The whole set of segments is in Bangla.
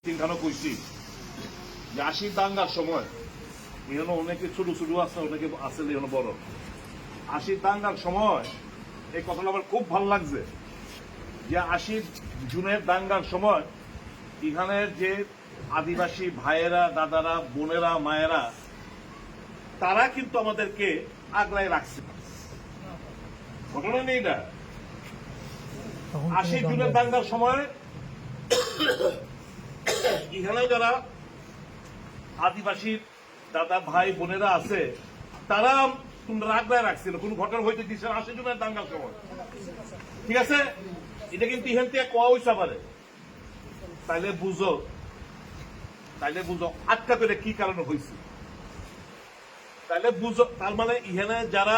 তিনখানা কইছি যে ৮০ দাঙ্গার সময় এখানে অনেকে ছোট ছোট আছে, অনেকে আছে এখানে বড়। ৮০ দাঙ্গার সময় এই কথাটা আমার খুব ভালো লাগছে যে ৮০ জুনের দাঙ্গার সময় এখানের যে আদিবাসী ভাইয়েরা, দাদারা, বোনেরা, মায়েরা তারা কিন্তু আমাদেরকে আগলায় রাখছে। ঘটনা নেই না। ৮০ জুনের দাঙ্গার সময় এখানে যারা আদিবাসী দাদা ভাই বোনেরা আছে তারা তোমরা আগলায় রাখছিল, কোন ঘটনা হইতে দিচ্ছে ৮০ জনের দাঙ্গার সময়। ঠিক আছে, এটা কিন্তু এখান থেকে কোয়া হইতে পারে। তাইলে বুঝো আটকা করে কি কারণে হয়েছে। তাইলে বুঝো, তার মানে এখানে যারা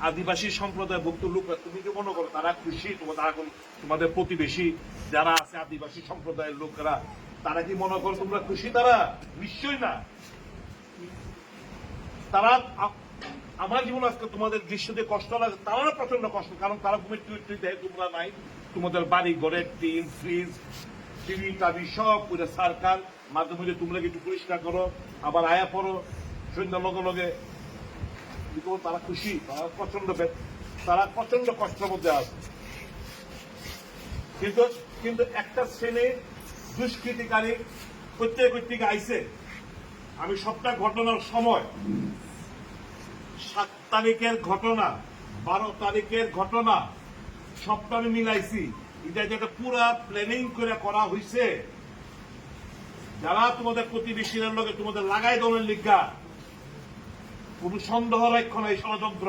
আদিবাসী সম্প্রদায়ভুক্ত লোক, তুমি কি মনে করো তারা খুশি? তোমাদের প্রতিবেশী যারা আছে আদিবাসী সম্প্রদায়ের লোকেরা, তারা কি মনে করো তোমরা খুশি? তারা নিশ্চয়ই না। তারা আমার জীবন আজকে তোমাদের দৃশ্যতে কষ্ট লাগে, তারা প্রচন্ড কষ্ট, কারণ তারা ঘুমের দেয়, তোমরা নাই। তোমাদের বাড়ি ঘরে টিন, ফ্রিজ, টিভি টাভি সব করে সরকার মাধ্যমে তোমরা একটু পরিষ্কার করো, আবার আয়া পড়ো সন্ধ্যার লগে লগে। তারা খুশি? তারা প্রচন্ড কষ্টের মধ্যে আছে। কিন্তু একটা শ্রেণীর দুষ্কৃতিকারী প্রত্যেক আইছে। আমি সবটা ঘটনার সময় ৭ তারিখের ঘটনা, ১২ তারিখের ঘটনা সবটা আমি মিলাইছি। এটা যেটা পুরা প্ল্যানিং করে করা হয়েছে, যারা তোমাদের প্রতিবেশীদের লোকে তোমাদের লাগাই দলের লিগা, কোন সন্দেহ রাখো না এই ষড়যন্ত্র।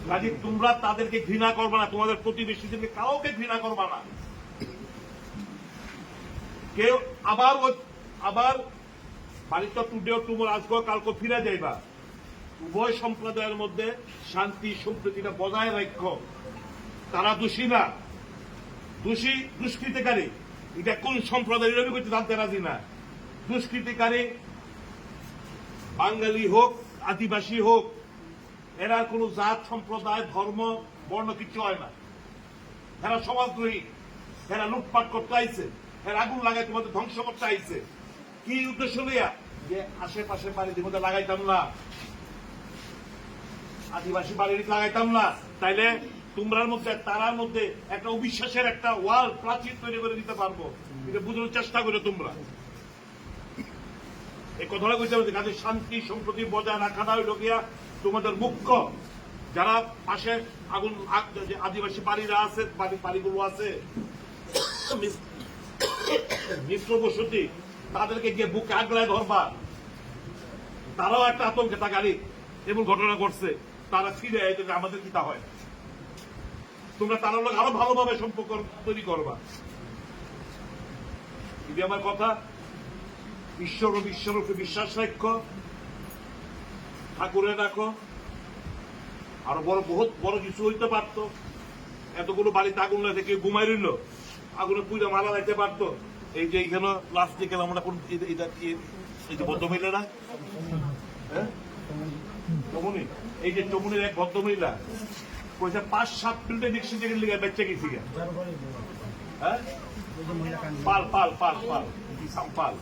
কাজে তোমরা তাদেরকে ঘৃণা করবে না, তোমাদের প্রতিবেশীদেরকে কাউকে ঘৃণা করবে না। কেউ আবার বাড়িতে টুডেও তোমার আজকেও কালকে ফিরে যাইবা। উভয় সম্প্রদায়ের মধ্যে শান্তি সম্প্রীতিটা বজায় রাখো। তারা দোষী না, দুষ্কৃতিকারী। এটা কোন সম্প্রদায়ের আমি করতে জানতে রাজি না। দুষ্কৃতিকারী বাঙালি হোক, আদিবাসী হোক, এরা কোন জাত, সম্প্রদায়, ধর্ম, বর্ণ কিছু হয় না। এরা সমাজদ্রোহী, এরা লুটপাট করতে আইছে, এরা আগুন লাগাই তোমাদের ধ্বংস করতে আইছে। কি উদ্দেশ্য লইয়া? যে আশেপাশে বাড়ির মধ্যে লাগাইতাম না, আদিবাসী বাড়ির লাগাইতাম না, তাইলে তোমরার মধ্যে তারার মধ্যে একটা অবিশ্বাসের একটা ওয়াল, প্রাচীর তৈরি করে দিতে পারবো। এটা বুঝানোর চেষ্টা করে তোমরা এই কথাটা কইতে হবে। কাজে শান্তি সম্প্রতি বজায় রাখাটা হইল গিয়া তোমাদের মুখ্য। যারা পাশে আগুন আদিবাসী বাড়িরা আছে, বাড়িগুলো আছে মিশ্র বসতি, তাদেরকে গিয়ে বুকে আগলায় ধরবা। তারাও একটা আতঙ্কে থাকারি এমন ঘটনা ঘটছে, তারা ফিরে আমাদের কিতা হয়। তোমরা তার লোক আরো ভালোভাবে সম্পর্ক তৈরি করবা। যদি আমার কথা, ঈশ্বরকে বিশ্বাস রাখো, ঠাকুরে রাখো। আরো বহুত বড় কিছু হইতে পারতো। এতগুলো বাড়িতে আগুন লাগে, কেউ ঘুমাই রইল, আগুনে পুজো মারা যাইতে পারতো। এই যে এইখানে প্লাস্টিক আমরা কোন এই যে ভদ্রমহিলারা, হ্যাঁ চমুনি, এই যে চমুনির এক ভদ্রমহিলা কইছে ৫-৭ মিনিটে রিক্সা থেকে লিগে বেঁচে গেছি। হ্যাঁ, পাল